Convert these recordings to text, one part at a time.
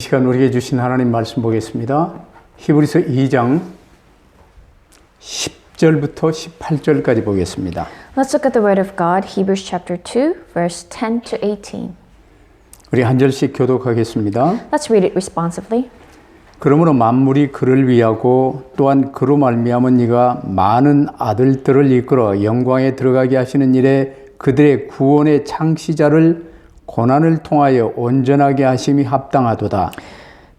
이 시간 우리에게 주신 하나님 말씀 보겠습니다. 히브리서 2장 10절부터 18절까지 보겠습니다. Let's look at the word of God, Hebrews chapter 2, verse 10 to 18. 우리 한 절씩 교독하겠습니다. Let's read it responsively. 그러므로 만물이 그를 위하고 또한 그로 말미암은 이가 많은 아들들을 이끌어 영광에 들어가게 하시는 일에 그들의 구원의 창시자를 고난을 통하여 온전하게 하심이 합당하도다.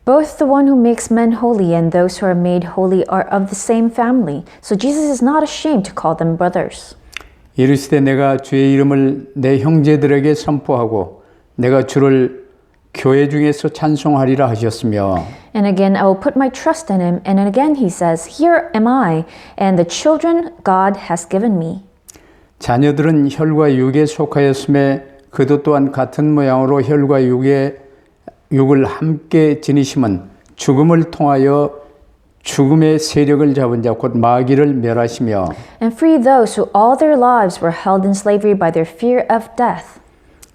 Both the one who makes men holy and those who are made holy are of the same family. So Jesus is not ashamed to call them brothers. 이르시되 내가 주의 이름을 내 형제들에게 선포하고 내가 주를 교회 중에서 찬송하리라 하셨으며 And again, I will put my trust in him. And again he says, Here am I, and the children God has given me. 자녀들은 혈과 육에 속하였음에 그도 또한 같은 모양으로 혈과 육을 함께 지니심은 죽음을 통하여 죽음의 세력을 잡은 자 곧 마귀를 멸하시며 And free those who all their lives were held in slavery by their fear of death.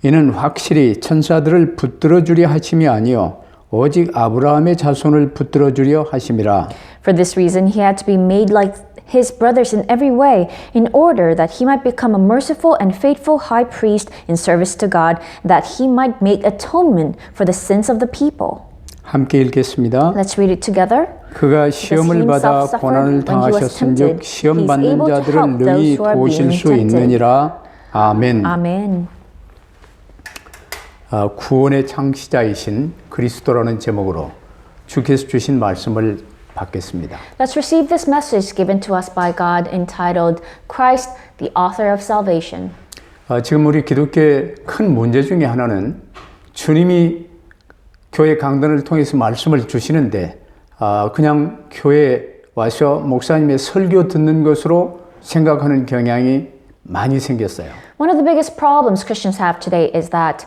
이는 확실히 천사들을 붙들어 주려 하심이 아니요 오직 아브라함의 자손을 붙들어 주려 하심이라. For this reason he had to be made like his brothers in every way, in order that he might become a merciful and faithful high priest in service to God, that he might make atonement for the sins of the people. 함께 읽겠습니다. Let's read it together. 그가 시험을 받아 고난을 당하셨은즉 시험 받는 자들을 능히 도우실 수 있느니라. 아멘. Amen. 구원의 창시자이신 그리스도라는 제목으로 주께서 주신 말씀을 받겠습니다. Let's receive this message given to us by God entitled Christ, the author of salvation. 지금 우리 기독교의 큰 문제 중에 하나는 주님이 교회 강단을 통해서 말씀을 주시는데 그냥 교회에 와서 목사님의 설교 듣는 것으로 생각하는 경향이 많이 생겼어요. One of the biggest problems Christians have today is that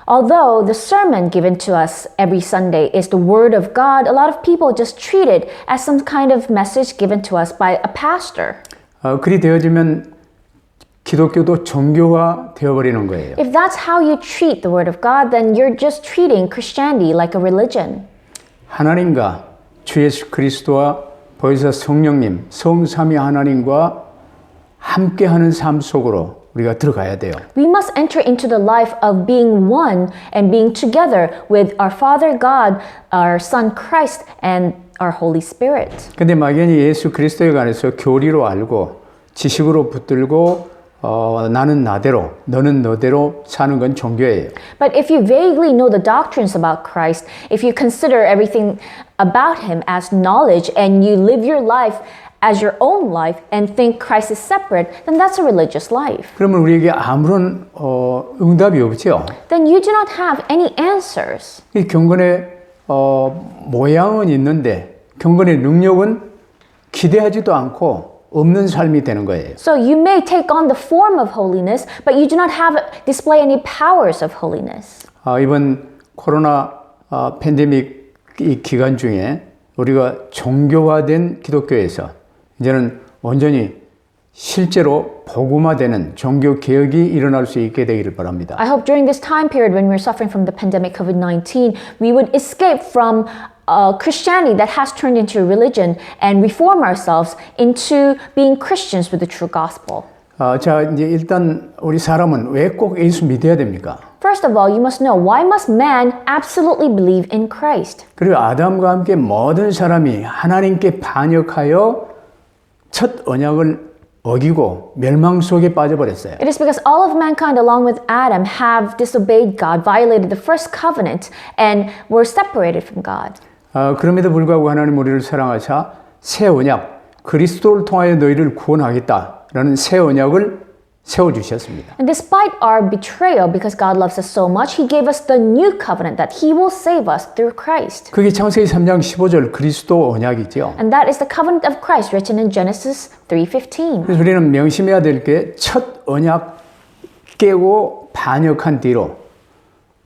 although the sermon given to us every Sunday is the Word of God, a lot of people just treat it as some kind of message given to us by a pastor. 그리 되어지면 기독교도 종교화 되어버리는 거예요. If that's how you treat the Word of God, then you're just treating Christianity like a religion. 하나님과 주 예수 그리스도와 보혜사 성령님, 성삼위 하나님과 함께하는 삶 속으로 우리가 들어가야 돼요. We must enter into the life of being one and being together with our Father God, our Son Christ, and our Holy Spirit. 근데 막연히 예수 그리스도에 관해서 교리로 알고 지식으로 붙들고 나는 나대로 너는 너대로 사는 건 종교예요. But if you vaguely know the doctrines about Christ, if you consider everything about him as knowledge and you live your life as your own life and think Christ is separate, then that's a religious life. 그러면 우리에게 아무런 응답이 없죠. Then you do not have any answers. 이 경건의 모양은 있는데 경건의 능력은 기대하지도 않고 없는 삶이 되는 거예요. So you may take on the form of holiness, but you do not display any powers of holiness. 이번 코로나 팬데믹 이 기간 중에 우리가 종교화된 기독교에서 이제는 완전히 실제로 복음화되는 종교 개혁이 일어날 수 있게 되기를 바랍니다. I hope during this time period when we're suffering from the pandemic COVID-19, we would escape from Christianity that has turned into a religion and reform ourselves into being Christians with the true gospel. 자, 이제 일단 우리 사람은 왜 꼭 예수 믿어야 됩니까? First of all, you must know, why must man absolutely believe in Christ? 그리고 아담과 함께 모든 사람이 하나님께 반역하여 첫 언약을 어기고 멸망 속에 빠져버렸어요. It is because all of mankind along with Adam have disobeyed God, violated the first covenant, and were separated from God. 그럼에도 불구하고 하나님 우리를 사랑하사 새 언약, 그리스도를 통하여 너희를 구원하겠다라는 새 언약을 세워주셨습니다. And despite our betrayal, because God loves us so much, He gave us the new covenant that He will save us through Christ. 그게 창세기 3장 15절 그리스도 언약이죠. And that is the covenant of Christ written in Genesis 3:15. 그래서 우리는 명심해야 될 게 첫 언약 깨고 반역한 뒤로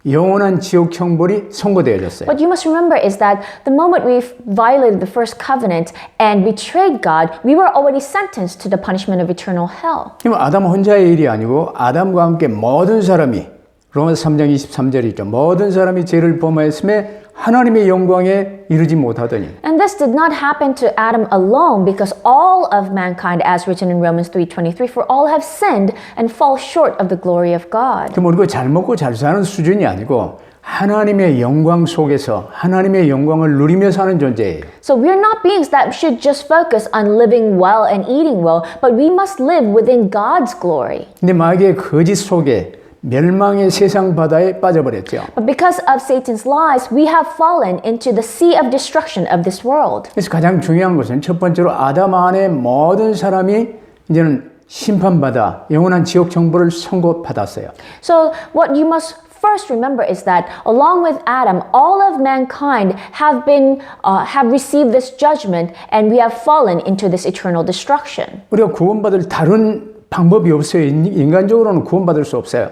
영원한 지옥 형벌이 선고되어졌어요. What you must remember is that the moment we violated the first covenant and betrayed God, we were already sentenced to the punishment of eternal hell. 그럼 아담 혼자의 일이 아니고 아담과 함께 모든 사람이 로마서 3장 23절이죠. 모든 사람이 죄를 범하였음에 하나님의 영광에 이르지 못하더니. And this did not happen to Adam alone because all of mankind, as written in Romans 3:23, for all have sinned and fall short of the glory of God. 그럼 우리가 잘 먹고 잘 사는 수준이 아니고 하나님의 영광 속에서 하나님의 영광을 누리며 사는 존재예요. So we're not beings that should just focus on living well and eating well, but we must live within God's glory. 근데 마귀의 거짓 속에 멸망의 세상 바다에 빠져버렸죠. But because of Satan's lies, we have fallen into the sea of destruction of this world. 그래서 가장 중요한 것은 첫 번째로 아담 안에 모든 사람이 이제는 심판받아 영원한 지옥 정보를 선고받았어요. So what you must first remember is that along with Adam, all of mankind have received this judgment, and we have fallen into this eternal destruction. 우리가 구원받을 다른 방법이 없어요. 인간적으로는 구원받을 수 없어요.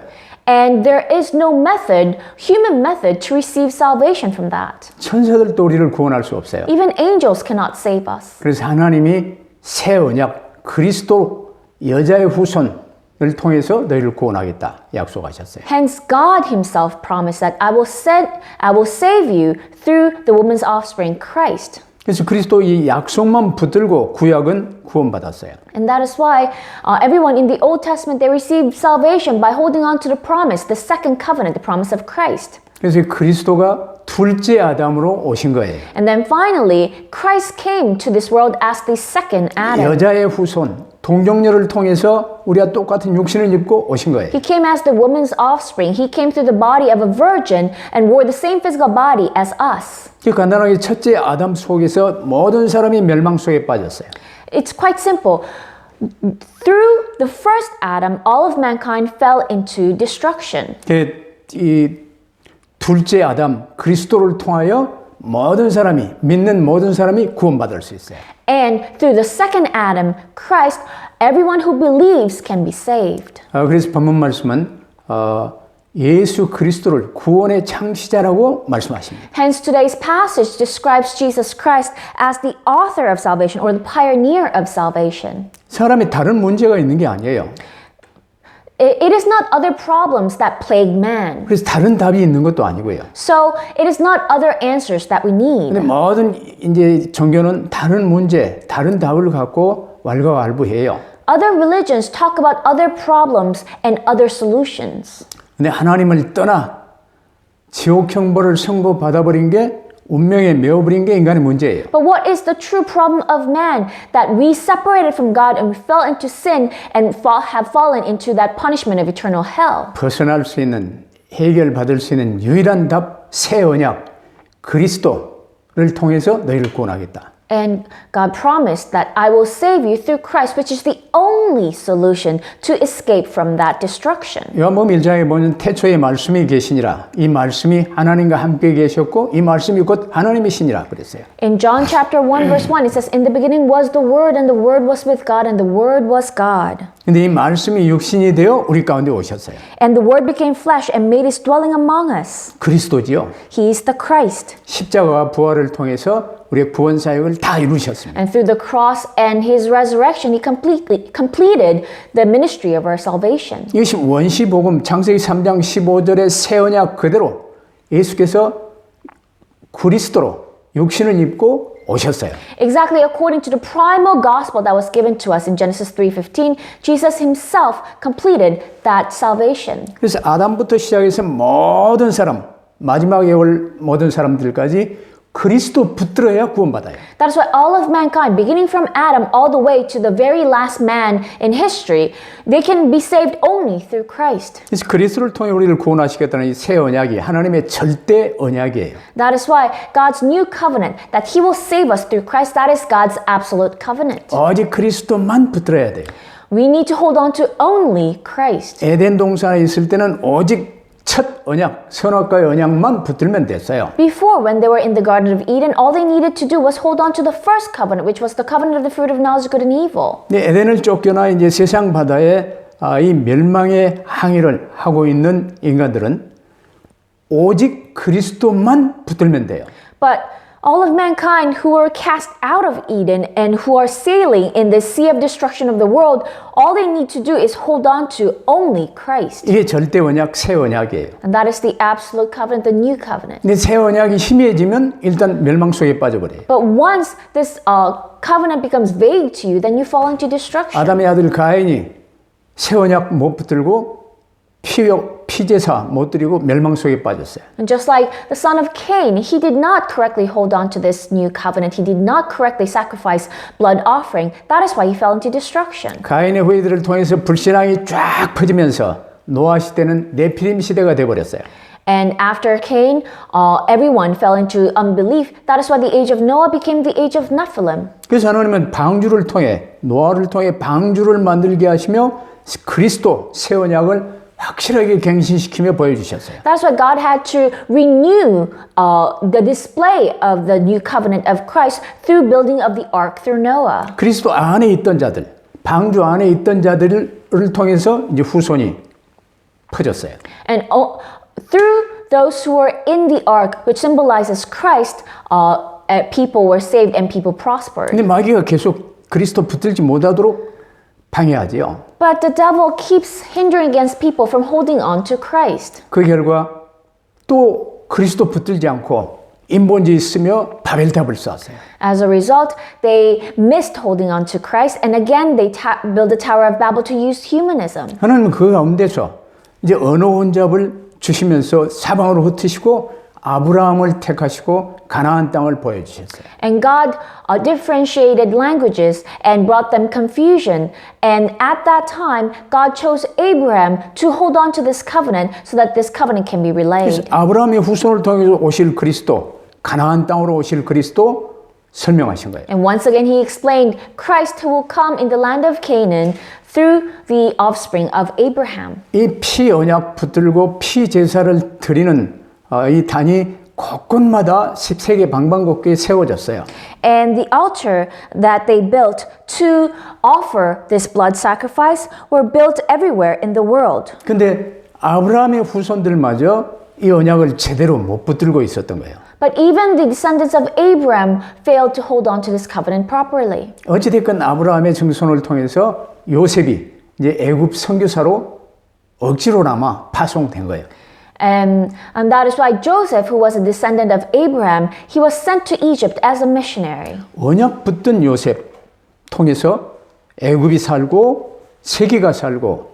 And there is no method, human method, to receive salvation from that. 천사들도 우리를 구원할 수 없어요. Even angels cannot save us. 그래서 하나님이 새 언약 그리스도 여자의 후손을 통해서 너희를 구원하겠다 약속하셨어요. Hence, God Himself promised that I will save you through the woman's offspring, Christ. 그래서 그리스도 이 약속만 붙들고 구약은 구원받았어요. And that is why everyone in the Old Testament, they received salvation by holding on to the promise, the second covenant, the promise of Christ. 그래서 그리스도가 둘째 아담으로 오신 거예요. And then finally, Christ came to this world as the second Adam. 여자의 후손, 동정녀를 통해서 우리와 똑같은 육신을 입고 오신 거예요. He came as the woman's offspring. He came through the body of a virgin and wore the same physical body as us. 간단하게 첫째 아담 속에서 모든 사람이 멸망 속에 빠졌어요. It's quite simple. Through the first Adam, all of mankind fell into destruction. 이 둘째 아담 그리스도를 통하여 모든 사람이 믿는 모든 사람이 구원받을 수 있어요. And through the second Adam, Christ, everyone who believes can be saved. 그래서 본문 말씀은 예수 그리스도를 구원의 창시자라고 말씀하십니다. Hence, today's passage describes Jesus Christ as the author of salvation or the pioneer of salvation. 사람이 다른 문제가 있는 게 아니에요. It is not other problems that plague man. 그래서 다른 답이 있는 것도 아니고요. So it is not other answers that we need. 근데 모든 이제 종교는 다른 문제, 다른 답을 갖고 왈가왈부해요. Other religions talk about other problems and other solutions. 근데 하나님을 떠나 지옥 형벌을 선고받아버린 게 운명에 메어버린 게 인간의 문제예요. But what is the true problem of man? That we separated from God and we fell into sin and have fallen into that punishment of eternal hell. 벗어날 수 있는 해결받을 수 있는 유일한 답, 새 언약, 그리스도를 통해서 너희를 구원하겠다. And God promised that I will save you through Christ, which is the only solution to escape from that destruction. 요한복음 1장에 보면 태초에 말씀이 계시니라. 이 말씀이 하나님과 함께 계셨고 이 말씀이 곧 하나님이시니라 그랬어요. In John chapter 1 verse 1 it says, In the beginning was the Word and the Word was with God and the Word was God. 근데 이 말씀이 육신이 되어 우리 가운데 오셨어요. And the Word became flesh and made His dwelling among us. 그리스도지요. He is the Christ. 십자가와 부활을 통해서 우리의 구원 사역을 다 이루셨습니다. And through the cross and His resurrection, He completed the ministry of our salvation. 이것이 원시복음 창세기 3장 15절의 새 언약 그대로 예수께서 그리스도로 육신을 입고 오셨어요. Exactly according to the primal gospel that was given to us in Genesis 3:15, Jesus Himself completed that salvation. 그래서 아담부터 시작해서 모든 사람, 마지막에 올 모든 사람들까지 그리스도 붙들어야 구원받아요. That is why all of mankind, beginning from Adam all the way to the very last man in history, they can be saved only through Christ. 그래서 그리스도를 통해 우리를 구원하시겠다는 이 새 언약이 하나님의 절대 언약이에요. That is why God's new covenant, that He will save us through Christ, that is God's absolute covenant. 오직 그리스도만 붙들어야 돼요. We need to hold on to only Christ. 에덴 동산에 있을 때는 오직 첫 언약, 선악과의 언약만 붙들면 됐어요. Before, when they were in the Garden of Eden, all they needed to do was hold on to the first covenant, which was the covenant of the fruit of knowledge of good and evil. 근데 에덴을 쫓겨나 이제 세상 바다에 이 멸망의 항해를 하고 있는 인간들은 오직 그리스도만 붙들면 돼요. But All of mankind who were cast out of Eden and who are sailing in the sea of destruction of the world, all they need to do is hold on to only Christ. 이게 절대 언약, 새 언약이에요. And that is the absolute covenant, the new covenant. 근데 새 언약이 희미해지면 일단 멸망 속에 빠져버려요. But once this covenant becomes vague to you, then you fall into destruction. 아담의 아들 가인이 새 언약 못 붙들고 피제사 못 드리고 멸망 속에 빠졌어요. And just like the son of Cain, he did not correctly hold on to this new covenant. He did not correctly sacrifice blood offering. That is why he fell into destruction. 가인의 후예들을 통해서 불신앙이 쫙 퍼지면서 노아 시대는 네피림 시대가 돼버렸어요. And after Cain, everyone fell into unbelief. That is why the age of Noah became the age of Nephilim. 그래서 하나님은 방주를 통해 노아를 통해 방주를 만들게 하시며 그리스도 새 언약을 확실하게 갱신시키며 보여주셨어요. That's why God had to renew the display of the new covenant of Christ through building of the ark through Noah. 그리스도 안에 있던 자들, 방주 안에 있던 자들을 통해서 이제 후손이 퍼졌어요. And through those who were in the ark, which symbolizes Christ, people were saved and people prospered. 근데 마귀가 계속 그리스도 붙들지 못하도록 방해하지요. But the devil keeps hindering against people from holding on to Christ. 그 결과 또 그리스도 붙들지 않고 인본주의 있으며 바벨탑을 쌓았어요. As a result, they missed holding on to Christ, and again they built the Tower of Babel to use humanism. 하나님은 그 가운데서 이제 언어 혼잡을 주시면서 사방으로 흩으시고 아브라함을 택하시고 가나안 땅을 보여주셨어요. And God differentiated languages and brought them confusion. And at that time, God chose Abraham to hold on to this covenant so that this covenant can be 그래서 relayed. 아브라함의 후손을 통해서 오실 그리스도, 가나안 땅으로 오실 그리스도 설명하신 거예요. And once again, he explained Christ who will come in the land of Canaan through the offspring of Abraham. 이 피 언약 붙들고 피 제사를 드리는 이 단이 곳곳마다 10세계 방방곡곡에 세워졌어요. And the altar that they built to offer this blood sacrifice were built everywhere in the world. 근데 아브라함의 후손들마저 이 언약을 제대로 못 붙들고 있었던 거예요. But even the descendants of Abraham failed to hold on to this covenant properly. 어찌됐건 아브라함의 증손을 통해서 요셉이 이제 애굽 선교사로 억지로나마 파송된 거예요. And that is why Joseph, who was a descendant of Abraham, he was sent to Egypt as a missionary. 언약 붙든 요셉 통해서 애굽이 살고 세계가 살고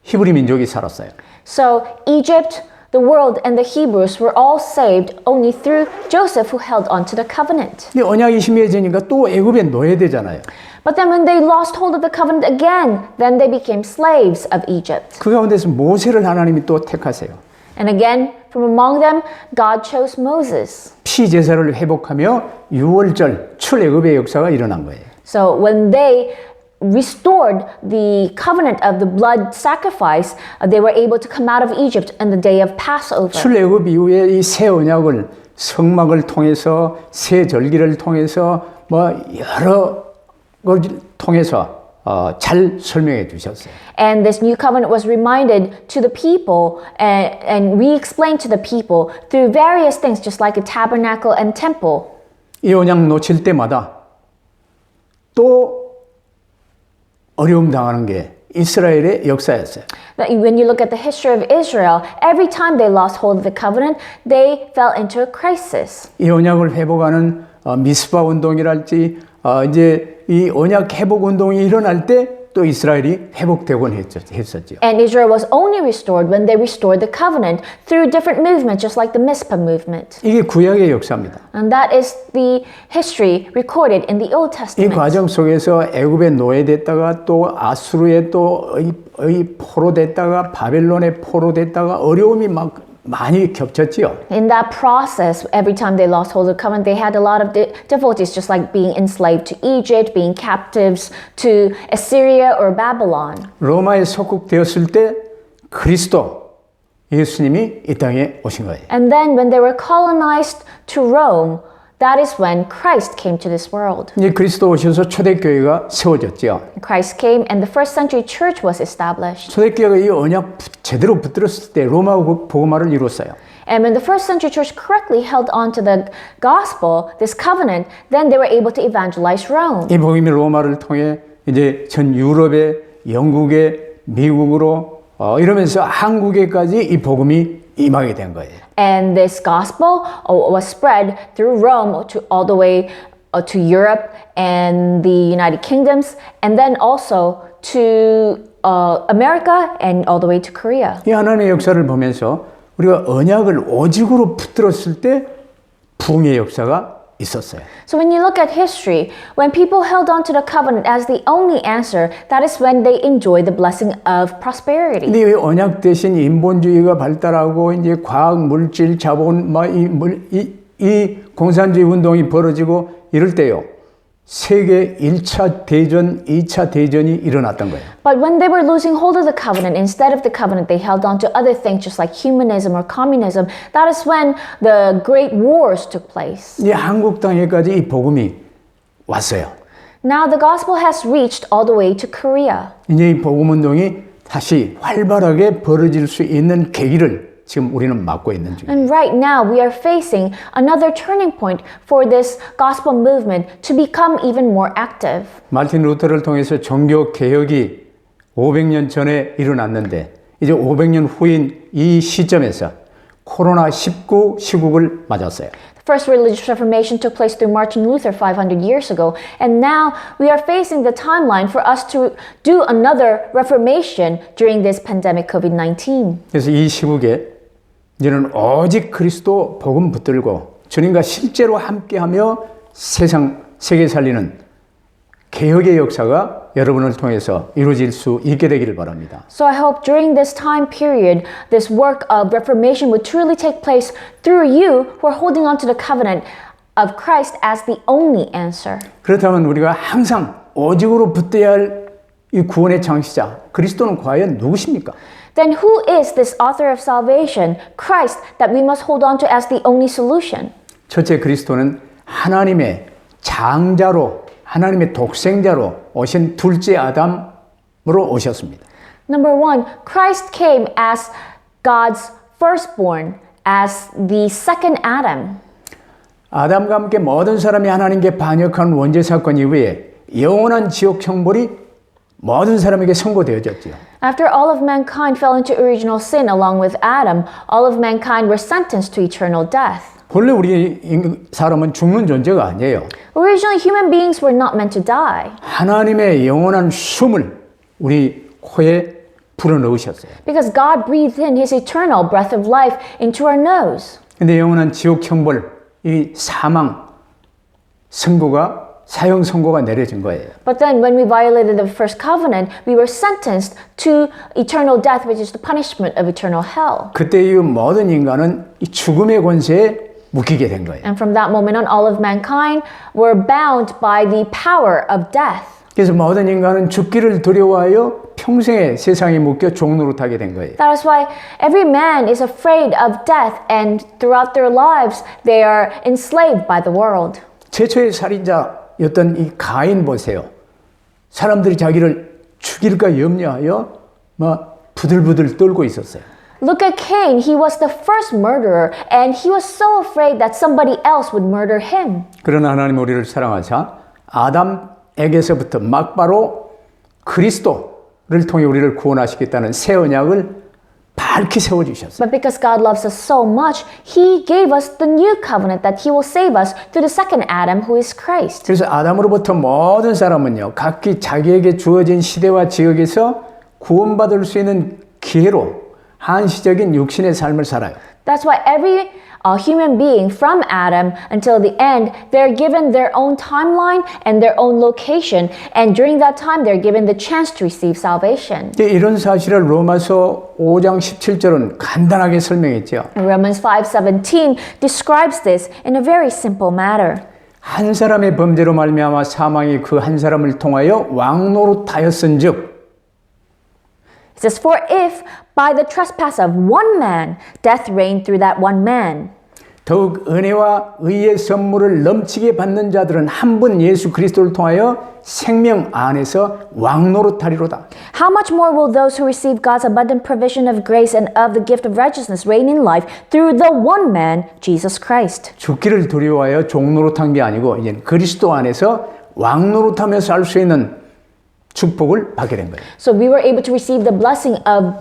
히브리 민족이 살았어요. So Egypt, the world, and the Hebrews were all saved only through Joseph, who held on to the covenant. 근데 언약이 희미해지니까 또 애굽에 넣어야 되잖아요. But then when they lost hold of the covenant again, then they became slaves of Egypt. 그 가운데서 모세를 하나님이 또 택하세요. And again, from among them, God chose Moses. 피 제사를 회복하며 유월절 출애굽의 역사가 일어난 거예요. So when they restored the covenant of the blood sacrifice, they were able to come out of Egypt on the day of Passover. 출애굽 이후에 이 새 언약을 성막을 통해서 새 절기를 통해서 뭐 여러 걸 통해서 잘 설명해 주셨어요. And this new covenant was reminded to the people and re-explained to the people through various things, just like a tabernacle and temple. 이 언약 놓칠 때마다 또 어려움 당하는 게 이스라엘의 역사였어요. That when you look at the history of Israel, every time they lost hold of the covenant, they fell into a crisis. 이 언약을 회복하는 미스바 운동이랄지 이제 이 언약 회복 운동이 일어날 때 또 이스라엘이 회복되곤 했었죠. And Israel was only restored when they restored the covenant through different movements, just like the Mizpah movement. 이게 구약의 역사입니다. And that is the history recorded in the Old 이 Testament. 과정 속에서 애굽에 노예됐다가 또 아수르에 또 포로됐다가 바벨론에 포로됐다가 어려움이 막 많이 겹쳤지요. In that process, every time they lost hold of the covenant, they had a lot of difficulties, just like being enslaved to Egypt, being captives to Assyria or Babylon. 로마에 속국되었을 때 그리스도 예수님이 이 땅에 오신 거예요. And then when they were colonized to Rome, that is when Christ came to this world. 이제 그리스도 오셔서 초대교회가 세워졌죠. Christ came and the first century church was established. 초대교회가 이 언약 제대로 붙들었을 때 로마 복음화를 이뤘어요. And when the first century church correctly held on to the gospel, this covenant, then they were able to evangelize Rome. 이 복음이 로마를 통해 이제 전 유럽에, 영국에, 미국으로 이러면서 한국에까지 이 복음이 임하게 된 거예요. And this gospel was spread through Rome to all the way to Europe and the United Kingdoms, and then also to America and all the way to Korea. 이 하나님의 역사를 보면서 우리가 언약을 오직으로 붙들었을 때 부흥의 역사가 있었어요. So when you look at history, when people held on to the covenant as the only answer, that is when they enjoy the blessing of prosperity. 근데 왜 언약 대신 인본주의가 발달하고 이제 과학, 물질, 자본, 이 공산주의 운동이 벌어지고 이럴 때요. 세계 1차 대전, 2차 대전이 일어났던 거예요. But when they were losing hold of the covenant, instead of the covenant, they held on to other things just like humanism or communism. That is when the great wars took place. 이제 한국 땅에까지 이 복음이 왔어요. Now the gospel has reached all the way to Korea. 이제 이 복음 운동이 다시 활발하게 벌어질 수 있는 계기를 지금 우리는 맞고 있는 중이에요. And right now we are facing another turning point for this gospel movement to become even more active. 마틴 루터를 통해서 종교 개혁이 500년 전에 일어났는데 이제 500년 후인 이 시점에서 코로나19 시국을 맞았어요. The first religious reformation took place through Martin Luther 500 years ago, and now we are facing the timeline for us to do another reformation during this pandemic COVID-19. 그래서 이 시국에 이제는 오직 그리스도 복음 붙들고 주님과 실제로 함께하며 세계 살리는 개혁의 역사가 여러분을 통해서 이루어질 수 있게 되기를 바랍니다. So I hope during this time period, this work of reformation would truly take place through you who are holding on to the covenant of Christ as the only answer. 그렇다면 우리가 항상 오직으로 붙들어야 할 이 구원의 창시자 그리스도는 과연 누구십니까? Then who is this author of salvation, Christ, that we must hold on to as the only solution? 첫째 그리스도는 하나님의 장자로 하나님의 독생자로 오신 둘째 아담으로 오셨습니다. Number one, Christ came as God's firstborn, as the second Adam. 아담과 함께 모든 사람이 하나님께 반역한 원죄 사건 이후에 영원한 지옥 형벌이 모든 사람에게 선고되어졌지요. After all of mankind fell into original sin along with Adam, all of mankind were sentenced to eternal death. 본래 우리 사람은 죽는 존재가 아니에요. Originally, human beings were not meant to die 하나님의 영원한 숨을 우리 코에 불어넣으셨어요. because God breathed in His eternal breath of life into our nose. 근데 영원한 지옥 형벌, 이 사망 선고가 사형 선고가 내려진 거예요. But then when we violated the first covenant, we were sentenced to eternal death, which is the punishment of eternal hell. 그때 이 모든 인간은 이 죽음의 권세에 묶이게 된 거예요. And from that moment on, all of mankind were bound by the power of death. 그래서 모든 인간은 죽기를 두려워하여 평생에 세상에 묶여 종노릇하게 된 거예요. That is why every man is afraid of death, and throughout their lives, they are enslaved by the world. 최초의 살인자였던 이 가인 보세요. 사람들이 자기를 죽일까 염려하여 막 부들부들 떨고 있었어요. Look at Cain. He was the first murderer, and he was so afraid that somebody else would murder him. 그러나 하나님 우리를 사랑하사 아담에게서부터 막바로 그리스도를 통해 우리를 구원하시겠다는 새 언약을 밝히 세워주셨어요. But because God loves us so much, He gave us the new covenant that He will save us through the second Adam, who is Christ. 그래서 아담으로부터 모든 사람은요, 각기 자기에게 주어진 시대와 지역에서 구원받을 수 있는 기회로 한시적인 육신의 삶을 살아요. That's why every human being from Adam until the end, they're given their own timeline and their own location. And during that time, they're given the chance to receive salvation. 이런 사실을 로마서 5장 17절은 간단하게 설명했죠. Romans 5:17 describes this in a very simple matter. 한 사람의 범죄로 말미암아 사망이 그 한 사람을 통하여 왕노릇하였은즉 It says, for if by the trespass of one man, death reigned through that one man. 더욱 은혜와 의의 선물을 넘치게 받는 자들은 한 분 예수 그리스도를 통하여 생명 안에서 왕노릇하리로다. How much more will those who receive God's abundant provision of grace and of the gift of righteousness reign in life through the one man, Jesus Christ? 죽기를 두려워하여 종노릇한 게 아니고 이제 그리스도 안에서 왕노릇하며 살 수 있는 축복을 받게 된 거예요. So we were able to receive the blessing of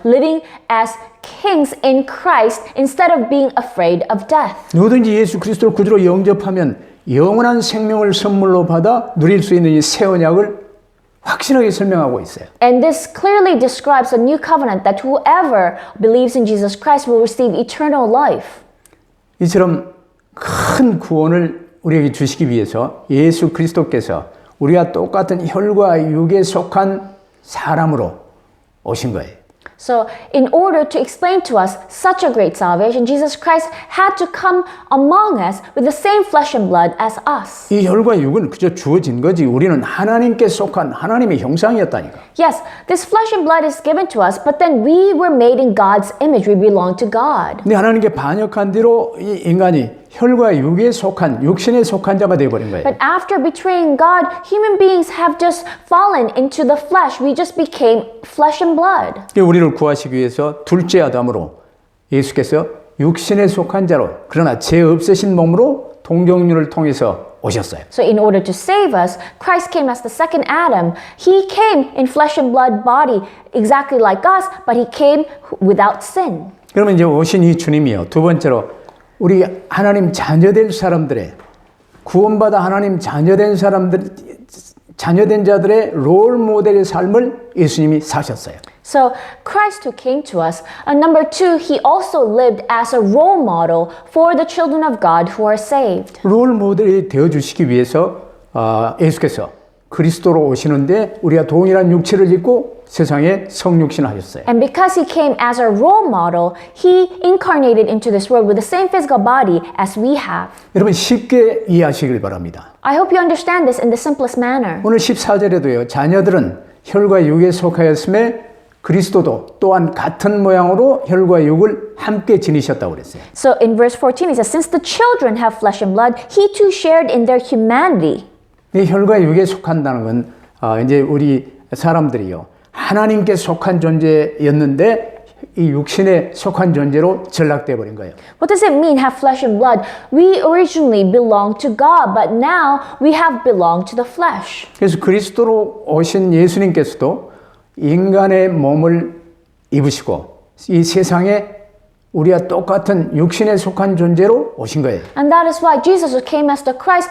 living as kings in Christ instead of being afraid of death. 누구든지 예수 그리스도를 구주로 영접하면 영원한 생명을 선물로 받아 누릴 수 있는 이 새 언약을 확실하게 설명하고 있어요. And this clearly describes a new covenant that whoever believes in Jesus Christ will receive eternal life. 이처럼 큰 구원을 우리에게 주시기 위해서 예수 그리스도께서 우리와 똑같은 혈과 육에 속한 사람으로 오신 거예요. So, in order to explain to us such a great salvation, Jesus Christ had to come among us with the same flesh and blood as us. 이 혈과 육은 그저 주어진 거지 우리는 하나님께 속한 하나님의 형상이었다니까. Yes, this flesh and blood is given to us, but then we were made in God's image. We belong to God. 근데 하나님께 반역한 뒤로 이 인간이 혈과 육에 속한 육신에 속한 자가 되어버린 거예요. But after betraying God, human beings have just fallen into the flesh. We just became flesh and blood. 우리를 구하시기 위해서 둘째 아담으로 예수께서 육신에 속한 자로 그러나 죄 없으신 몸으로 동정녀를 통해서 오셨어요. So in order to save us, Christ came as the second Adam. He came in flesh and blood body exactly like us, but he came without sin. 그러면 이제 오신 이 주님이요. 두 번째로 우리 하나님 자녀될 사람들의 구원받아 하나님 자녀된 자들의 롤 모델의 삶을 예수님이 사셨어요. So Christ who came to us, number two, he also lived as a role model for the children of God who are saved. 롤 모델이 되어 주시기 위해서 예수께서 그리스도로 오시는데 우리가 동일한 육체를 입고 세상에 성육신을 하셨어요. And because he came as a role model, he incarnated into this world with the same physical body as we have. 여러분 쉽게 이해하시길 바랍니다. I hope you understand this in the simplest manner. 오늘 14절에도요. 자녀들은 혈과 육에 속하였음에 그리스도도 또한 같은 모양으로 혈과 육을 함께 지니셨다고 그랬어요. So in verse 14 it says, since the children have flesh and blood, he too shared in their humanity. 이 혈과 육에 속한다는 건 이제 우리 사람들이요. 하나님께 속한 존재였는데 이 육신에 속한 존재로 전락돼 버린 거예요. What does it mean have flesh and blood? We originally belonged to God, but now we have belonged to the flesh. 그래서 그리스도로 오신 예수님께서도 인간의 몸을 입으시고 이 세상에 우리와 똑같은 육신에 속한 존재로 오신 거예요. And that is why Jesus, who came as the Christ,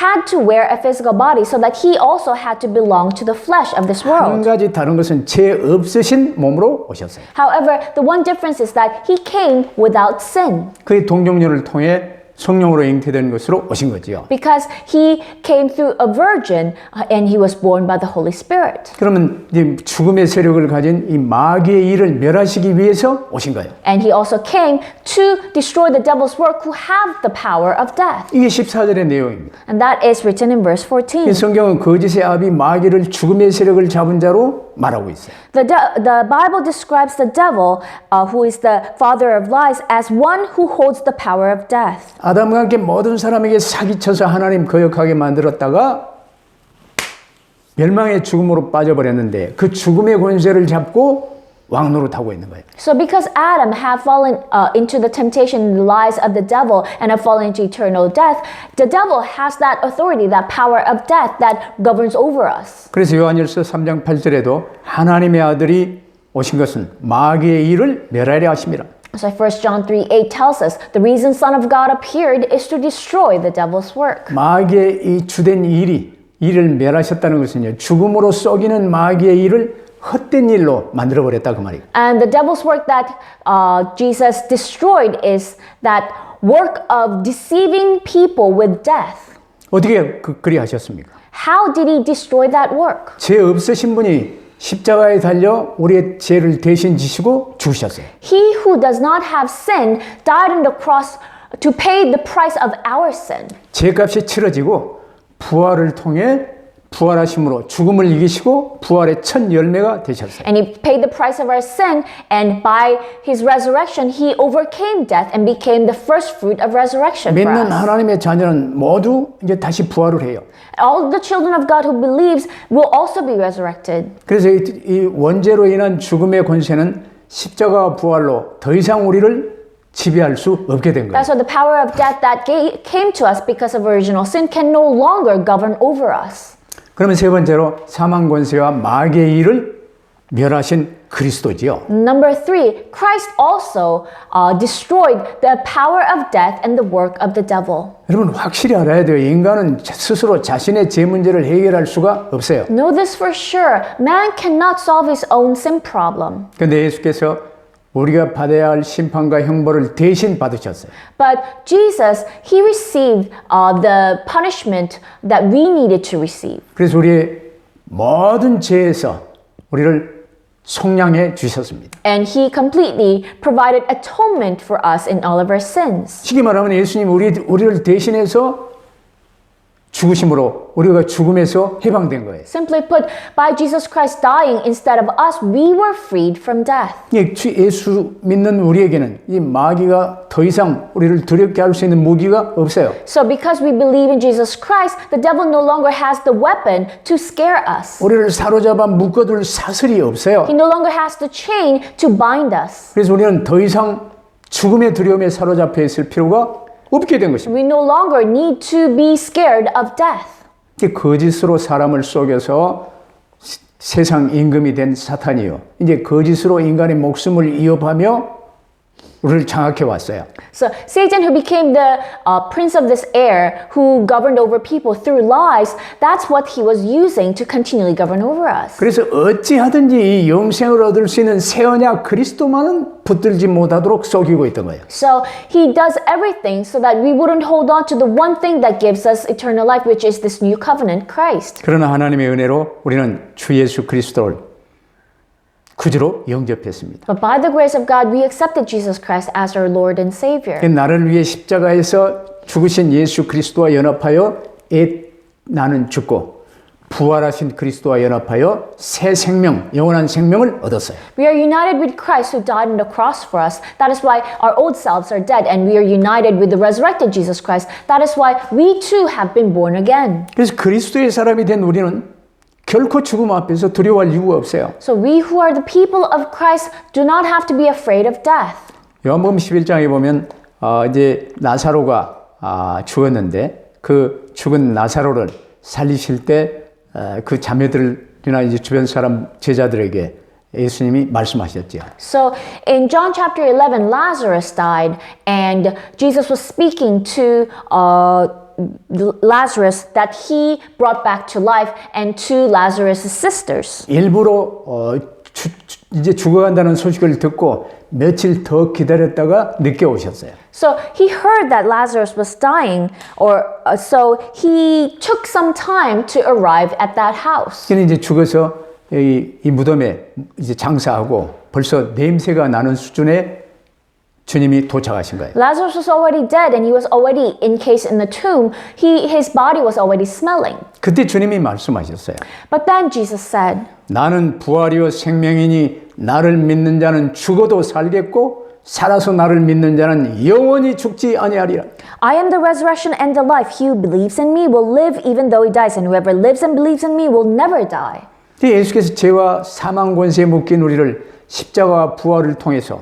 had to wear a physical body so that he also had to belong to the flesh of this 한 world. 가지 다른 것은 죄 없으신 몸으로 오셨어요. However, the one difference is that he came without sin. 그의 동정녀를 통해 성령으로 잉태된 것으로 오신 거지요. Because he came through a virgin and he was born by the Holy Spirit. 그러면 이제 죽음의 세력을 가진 이 마귀의 일을 멸하시기 위해서 오신 거예요. And he also came to destroy the devil's work who have the power of death. 이게 14절의 내용입니다. And that is written in verse 14. 이 성경은 거짓의 아비 마귀를 죽음의 세력을 잡은 자로 말하고 있어요. The Bible describes the devil, who is the father of lies, as one who holds the power of death. 아담과 함께 모든 사람에게 사기쳐서 하나님 거역하게 만들었다가 멸망의 죽음으로 빠져버렸는데 그 죽음의 권세를 잡고 왕노릇하고 있는 거예요. So because Adam have fallen into the temptation and the lies of the devil and have fallen into eternal death, the devil has that authority, that power of death that governs over us. 그래서 요한일서 3장 8절에도 하나님의 아들이 오신 것은 마귀의 일을 멸하려 하심이라. So 1 John 3:8 tells us the reason Son of God appeared is to destroy the devil's work. 마귀의 이 주된 일을 멸하셨다는 것은요. 죽음으로 썩이는 마귀의 일을 헛된 일로 만들어버렸다 그 말이에요. And the devil's work that Jesus destroyed is that work of deceiving people with death. 어떻게 그리 하셨습니까? How did he destroy that work? 죄 없으신 분이 십자가에 달려 우리의 죄를 대신 지시고 죽으셨어요. He who does not have sin died on the cross to pay the price of our sin. 죄값이 치러지고 부활을 통해 부활하심으로 죽음을 이기시고 부활의 첫 열매가 되셨어요. And he paid the price of our sin, and by his resurrection, he overcame death and became the first fruit of resurrection for 믿는 us. 하나님의 자녀는 모두 이제 다시 부활을 해요. All the children of God who believes will also be resurrected. 그래서 이 원죄로 인한 죽음의 권세는 십자가 부활로 더 이상 우리를 지배할 수 없게 된 거예요. That's why the power of death that came to us because of original sin can no longer govern over us. 그러면 세 번째로 사망 권세와 마귀의 일을 멸하신 그리스도지요. Number 3, Christ also destroyed the power of death and the work of the devil. 여러분 확실히 알아야 돼요. 인간은 스스로 자신의 죄 문제를 해결할 수가 없어요. Know this for sure. Man cannot solve his own sin problem. 그런데 예수께서 우리가 받아야 할 심판과 형벌을 대신 받으셨어요. But Jesus, he received the punishment that we needed to receive. 그래서 우리의 모든 죄에서 우리를 속량해 주셨습니다. And he completely provided atonement for us in all of our sins. 쉽게 말하면 예수님 우리를 대신해서 죽으심으로 우리가 죽음에서 해방된 거예요. Simply put, by Jesus Christ dying instead of us, we were freed from death. 예수 믿는 우리에게는 이 마귀가 더 이상 우리를 두렵게 할 수 있는 무기가 없어요. So because we believe in Jesus Christ, the devil no longer has the weapon to scare us. 우리를 사로잡아 묶어둘 사슬이 없어요. He no longer has the chain to bind us. 그래서 우리는 더 이상 죽음의 두려움에 사로잡혀 있을 필요가 없게 된 것입니다. We no longer need to be scared of death. 거짓으로 사람을 속여서 세상 임금이 된 사탄이요. 이제 거짓으로 인간의 목숨을 위협하며 우리를 장악해 왔어요. So Satan, who became the prince of this air, who governed over people through lies, that's what he was using to continually govern over us. 그래서 어찌하든지 이 영생을 얻을 수 있는 새 언약 그리스도만은 붙들지 못하도록 속이고 있던 거예요. So he does everything so that we wouldn't hold on to the one thing that gives us eternal life, which is this new covenant, Christ. 그러나 하나님의 은혜로 우리는 주 예수 그리스도를 구주로 영접했습니다. But by the grace of God, we accepted Jesus Christ as our Lord and Savior. 나를 위해 십자가에서 죽으신 예수 그리스도와 연합하여 나는 죽고 부활하신 그리스도와 연합하여 새 생명, 영원한 생명을 얻었어요. We are united with Christ who died on the cross for us. That is why our old selves are dead, and we are united with the resurrected Jesus Christ. That is why we too have been born again. 그래서 그리스도의 사람이 된 우리는 결코 죽음 앞에서 두려워할 이유가 없어요. So we who are the people of Christ do not have to be afraid of death. 요한복음 11장에 보면 이제 나사로가 죽었는데 그 죽은 나사로를 살리실 때 그 자매들이나 이제 주변 사람 제자들에게 예수님이 말씀하셨죠. So in John chapter 11, Lazarus died, and Jesus was speaking to Lazarus that he brought back to life, and to Lazarus' sisters. 일부러 이제 죽어간다는 소식을 듣고 며칠 더 기다렸다가 늦게 오셨어요. So he heard that Lazarus was dying, so he took some time to arrive at that house. 그는 이제 죽어서 이 무덤에 이제 장사하고 벌써 냄새가 나는 수준의 주님이 도착하신 거예요. Lazarus was already dead, and he was already encased in the tomb. His body was already smelling. 그때 주님이 말씀하셨어요. But then Jesus said, 나는 부활이요 생명이니 나를 믿는 자는 죽어도 살겠고 살아서 나를 믿는 자는 영원히 죽지 아니하리라. I am the resurrection and the life. He who believes in me will live even though he dies, and whoever lives and believes in me will never die. 예수께서 죄와 사망 권세에 묶인 우리를 십자가와 부활을 통해서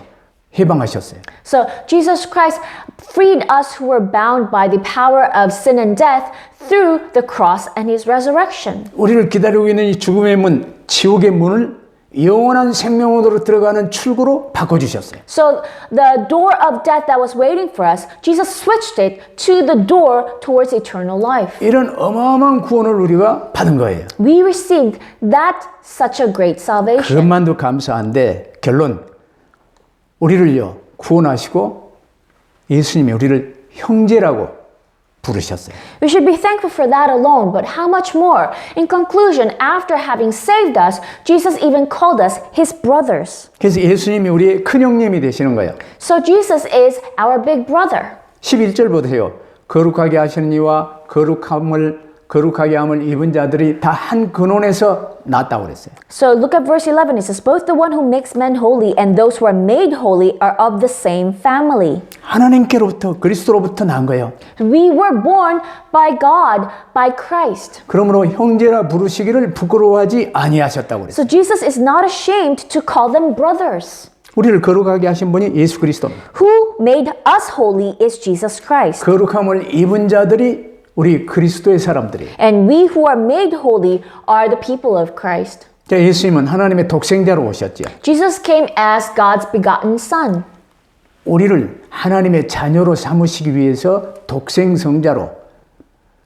해방하셨어요. So Jesus Christ freed us who were bound by the power of sin and death through the cross and his resurrection. 우리를 기다리고 있는 이 죽음의 문, 지옥의 문을 영원한 생명으로 들어가는 출구로 바꿔주셨어요. So the door of death that was waiting for us, Jesus switched it to the door towards eternal life. 이런 어마어마한 구원을 우리가 받은 거예요. We received that such a great salvation. 그것만도 감사한데 결론 우리를요 구원하시고 예수님이 우리를 형제라고 부르셨어요. We should be thankful for that alone, but how much more? In conclusion, after having saved us, Jesus even called us his brothers. 그래서 예수님이 우리의 큰형님이 되시는 거예요. So Jesus is our big brother. 11절 보세요. 거룩하게 하시는 이와 거룩하게 함을 입은 자들이 다 한 근원에서 났다고 그랬어요. So look at verse 11. It says, both the one who makes men holy and those who are made holy are of the same family. 하나님께로부터 그리스도로부터 난 거예요. We were born by God, by Christ. 그러므로 형제라 부르시기를 부끄러워하지 아니하셨다고 그랬어요. So Jesus is not ashamed to call them brothers. 우리를 거룩하게 하신 분이 예수 그리스도입니다. Who made us holy is Jesus Christ. 거룩함을 입은 자들이 우리 그리스도의 사람들이. And we who are made holy are the people of Christ. 자, 예수님은 하나님의 독생자로 오셨죠. Jesus came as God's begotten Son. 우리를 하나님의 자녀로 삼으시기 위해서 독생성자로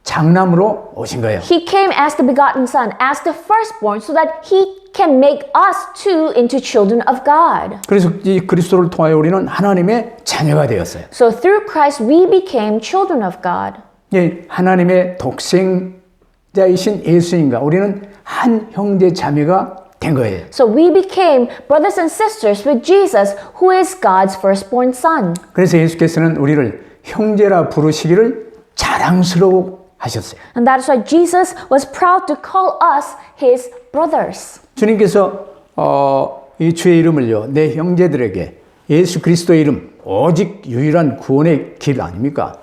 장남으로 오신 거예요. He came as the begotten Son, as the firstborn, so that He can make us too into children of God. 그래서 이 그리스도를 통하여 우리는 하나님의 자녀가 되었어요. So through Christ we became children of God. 예, 하나님의 독생자이신 예수님과 우리는 한 형제 자매가 된 거예요. So we became brothers and sisters with Jesus, who is God's firstborn Son. 그래서 예수께서는 우리를 형제라 부르시기를 자랑스러워 하셨어요. And that is why Jesus was proud to call us His brothers. 주님께서 이 주의 이름을요, 내 형제들에게 예수 그리스도의 이름, 오직 유일한 구원의 길 아닙니까?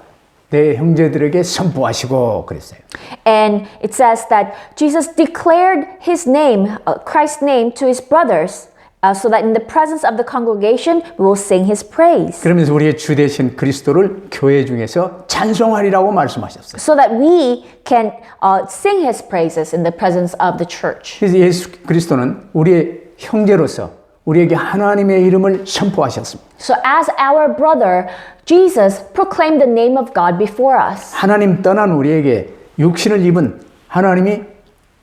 내 형제들에게 선포하시고 그랬어요. And it says that Jesus declared His name, Christ's name, to His brothers, so that in the presence of the congregation we will sing His praise. 그러면서 우리의 주 되신 그리스도를 교회 중에서 찬송하리라고 말씀하셨어요. So that we can sing His praises in the presence of the church. 그래서 예수 그리스도는 우리의 형제로서 우리에게 하나님의 이름을 선포하셨습니다. So as our brother, Jesus proclaimed the name of God before us. 하나님 떠난 우리에게 육신을 입은 하나님이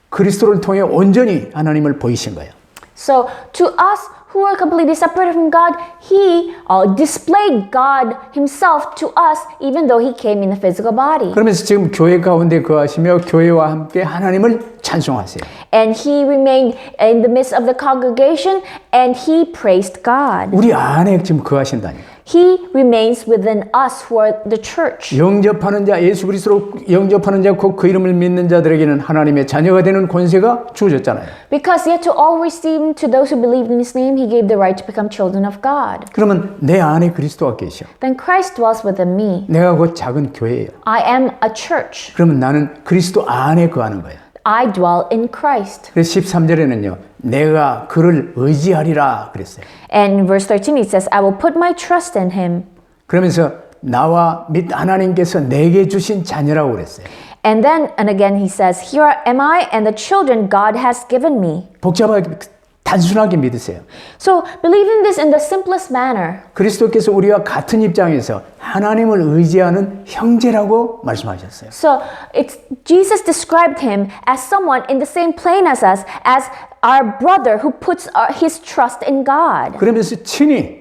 그리스도를 통해 온전히 하나님을 보이신 거예요. So to us who are completely separated from God, He displayed God Himself to us even though He came in a physical body. 그러면서 지금 교회 가운데 거하시며 교회와 함께 하나님을 찬송하세요. And He remained in the midst of the congregation and He praised God. 우리 안에 지금 거하신다니까. He remains within us who are the church. 영접하는 자, 예수 그리스도로 영접하는 자, 곧 그 이름을 믿는 자들에게는 하나님의 자녀가 되는 권세가 주어졌잖아요. Because yet to all receive, to those who believe in His name, He gave the right to become children of God. 그러면 내 안에 그리스도가 계셔. Then Christ dwells within me. 내가 곧 작은 교회예요. I am a church. 그러면 나는 그리스도 안에 거하는 거예요. I dwell in Christ. 그래서 13절에는요. 내가 그를 의지하리라 그랬어요. And in verse 13 it says, I will put my trust in Him. 그러면서 나와 및 하나님께서 내게 주신 자녀라고 그랬어요. And then, and again he says, Here am I and the children God has given me. 복잡하게 단순하게 믿으세요. So believe in this in the simplest manner. 그리스도께서 우리와 같은 입장에서 하나님을 의지하는 형제라고 말씀하셨어요. So it's Jesus described him as someone in the same plane as us, as our brother who puts his trust in God. 그러면서 친히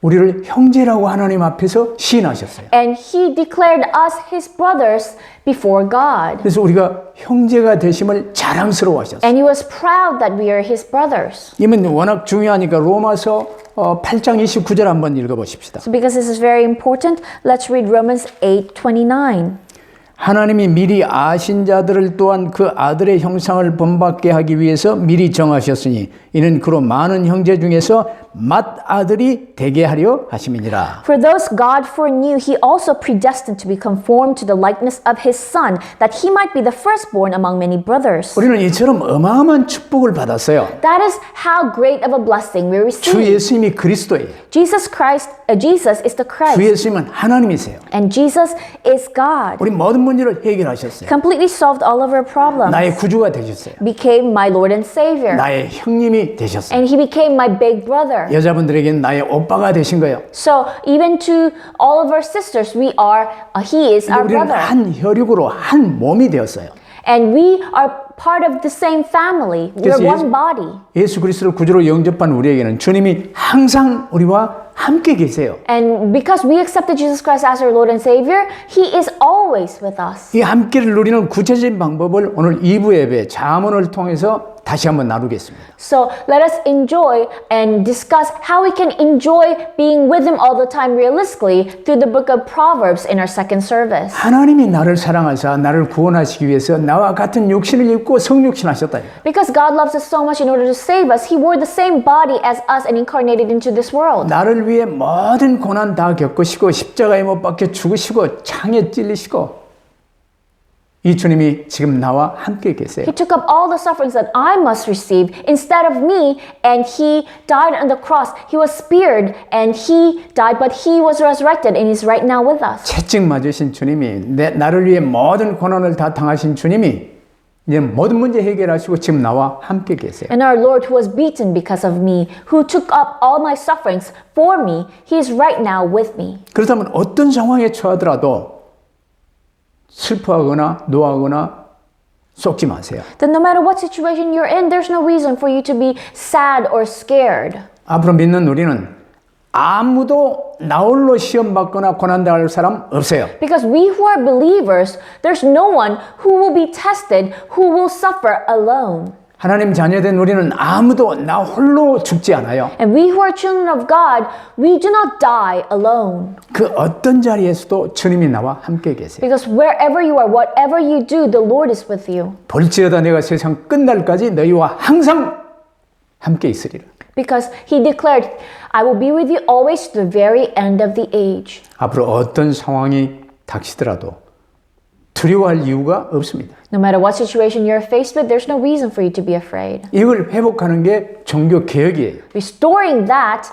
우리를 형제라고 하나님 앞에서 시인하셨어요. And he declared us his brothers before God. 그래서 우리가 형제가 되심을 자랑스러워하셨어요. And he was proud that we are his brothers. 이면 워낙 중요하니까 로마서 8장 29절 한번 읽어보십시다. So because this is very important, let's read Romans 8:29. 하나님이 미리 아신 자들을 또한 그 아들의 형상을 본받게 하기 위해서 미리 정하셨으니 이는 그로 많은 형제 중에서 맏아들이 되게 하려 하심이니라. For those God foreknew, he also predestined to be conformed to the likeness of his Son, that he might be the firstborn among many brothers. 우리는 이처럼 어마어마한 축복을 받았어요. That is how great of a blessing we 주 receive. 예수님이 그리스도예요. Jesus is the 주 Christ, 예수님은 하나님이세요. and Jesus is God. 우리 모든 문제를 해결하셨어요. Completely solved all of our problems. 나의 구주가 되셨어요. Became my Lord and Savior. 나의 형님이 되셨어요. And he became my big brother. 여자분들에게는 나의 오빠가 되신 거예요. So even to all of our sisters, he is our 우리는 brother. 한 혈육으로 한 몸이 되었어요. And we are part of the same family. We are 그래서 one body. 예수 그리스도를 구주로 영접한 우리에게는 주님이 항상 우리와 함께 계세요. And because we accepted Jesus Christ as our Lord and Savior, He is always with us. 이 함께를 누리는 구체적인 방법을 오늘 2부 예배 자문을 통해서 다시 한번 나누겠습니다. So let us enjoy and discuss how we can enjoy being with Him all the time realistically through the book of Proverbs in our second service. 하나님이 나를 사랑하사 나를 구원하시기 위해서 나와 같은 육신을 입고 성육신하셨다. Because God loves us so much in order to save us, He wore the same body as us and incarnated into this world. 나를 위해 모든 고난 다 겪으시고 십자가에 못 박혀 죽으시고 창에 찔리시고 이 주님이 지금 나와 함께 계세요. He took up all the sufferings that I must receive instead of me, and He died on the cross. He was speared and He died, but He was resurrected and is right now with us. 채찍 맞으신 주님이 나를 위해 모든 고난을 다 당하신 주님이 이제 모든 문제 해결하시고 지금 나와 함께 계세요. And our Lord, who was beaten because of me, who took up all my sufferings for me, He is right now with me. 그렇다면 어떤 상황에 처하더라도 슬퍼하거나 노하거나 쏟지 마세요. Then no matter what situation you're in, there's no reason for you to be sad or scared. 앞으로 믿는 우리는 아무도 나 홀로 시험 받거나 고난당할 사람 없어요. Because we who are believers, there's no one who will be tested, who will suffer alone. 하나님 자녀된 우리는 아무도 나 홀로 죽지 않아요. And we who are children of God, we do not die alone. 그 어떤 자리에서도 주님이 나와 함께 계세요. Because wherever you are, whatever you do, the Lord is with you. 볼지어다 내가 세상 끝날까지 너희와 항상 함께 있으리라. Because He declared, I will be with you always to the very end of the age. 앞으로 어떤 상황이 닥치더라도 두려워할 이유가 없습니다. No matter what situation you're faced with, there's no reason for you to be afraid. 이걸 회복하는 게 종교 개혁이에요. Restoring that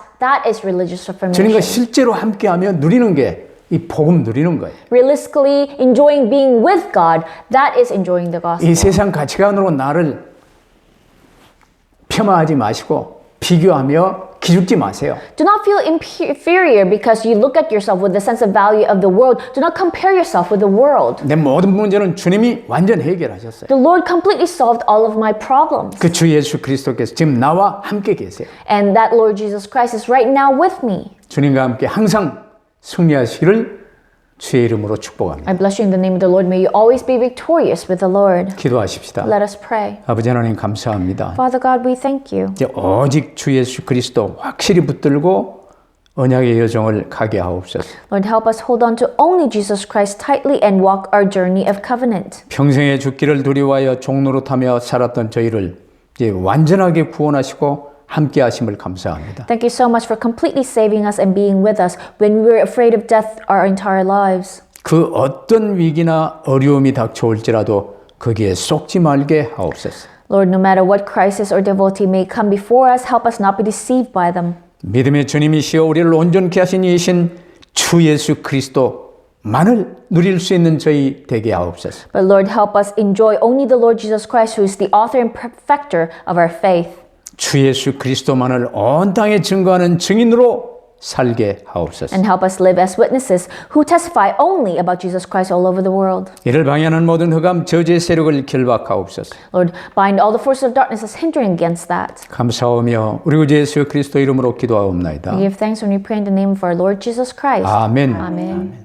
is religious 주님과 reformation. 실제로 함께하며 누리는 게 이 복음 누리는 거예요. Realistically enjoying being with God, that is enjoying the gospel. 이 세상 가치관으로 나를 폄하하지 마시고 비교하며 기죽지 마세요. Do not feel inferior because you look at yourself with the sense of value of the world. Do not compare yourself with the world. 내 모든 문제는 주님이 완전 해결하셨어요. The Lord completely solved all of my problems. 그 주 예수 그리스도께서 지금 나와 함께 계세요. And that Lord Jesus Christ is right now with me. 주님과 함께 항상 승리하시기를 주의 이름으로 축복합니다. I bless you in the name of the Lord. May you always be victorious with the Lord. 기도하십시다. Let us pray. 아버지 하나님 감사합니다. Father God, we thank you. 이제 오직 주 예수 그리스도 확실히 붙들고 언약의 여정을 가게 하옵소서. Lord, help us hold on to only Jesus Christ tightly and walk our journey of covenant. 평생에 죽기를 두려워하여 종노릇하며 살았던 저희를 이제 완전하게 구원하시고 함께 하심을 감사합니다. Thank you so much for completely saving us and being with us when we were afraid of death our entire lives. 그 어떤 위기나 어려움이 닥쳐올지라도 거기에 속지 말게 하옵소서. Lord, no matter what crisis or difficulty may come before us, help us not be deceived by them. 믿음의 주님이시여 우리를 온전케 하신 이신 주 예수 그리스도만을 누릴 수 있는 저희 되게 하옵소서. But Lord, help us enjoy only the Lord Jesus Christ, who is the author and perfecter of our faith. 주 예수 그리스도만을 온 땅에 증거하는 증인으로 살게 하옵소서. And help us live as witnesses who testify only about Jesus Christ all over the world. 이를 방해하는 모든 흑암 저주의 세력을 결박하옵소서. Lord, bind all the forces of darkness as hindering against that. 감사하며 우리 구주 예수 그리스도 이름으로 기도하옵나이다. We give thanks when we pray in the name of our Lord Jesus Christ. 아멘. Amen.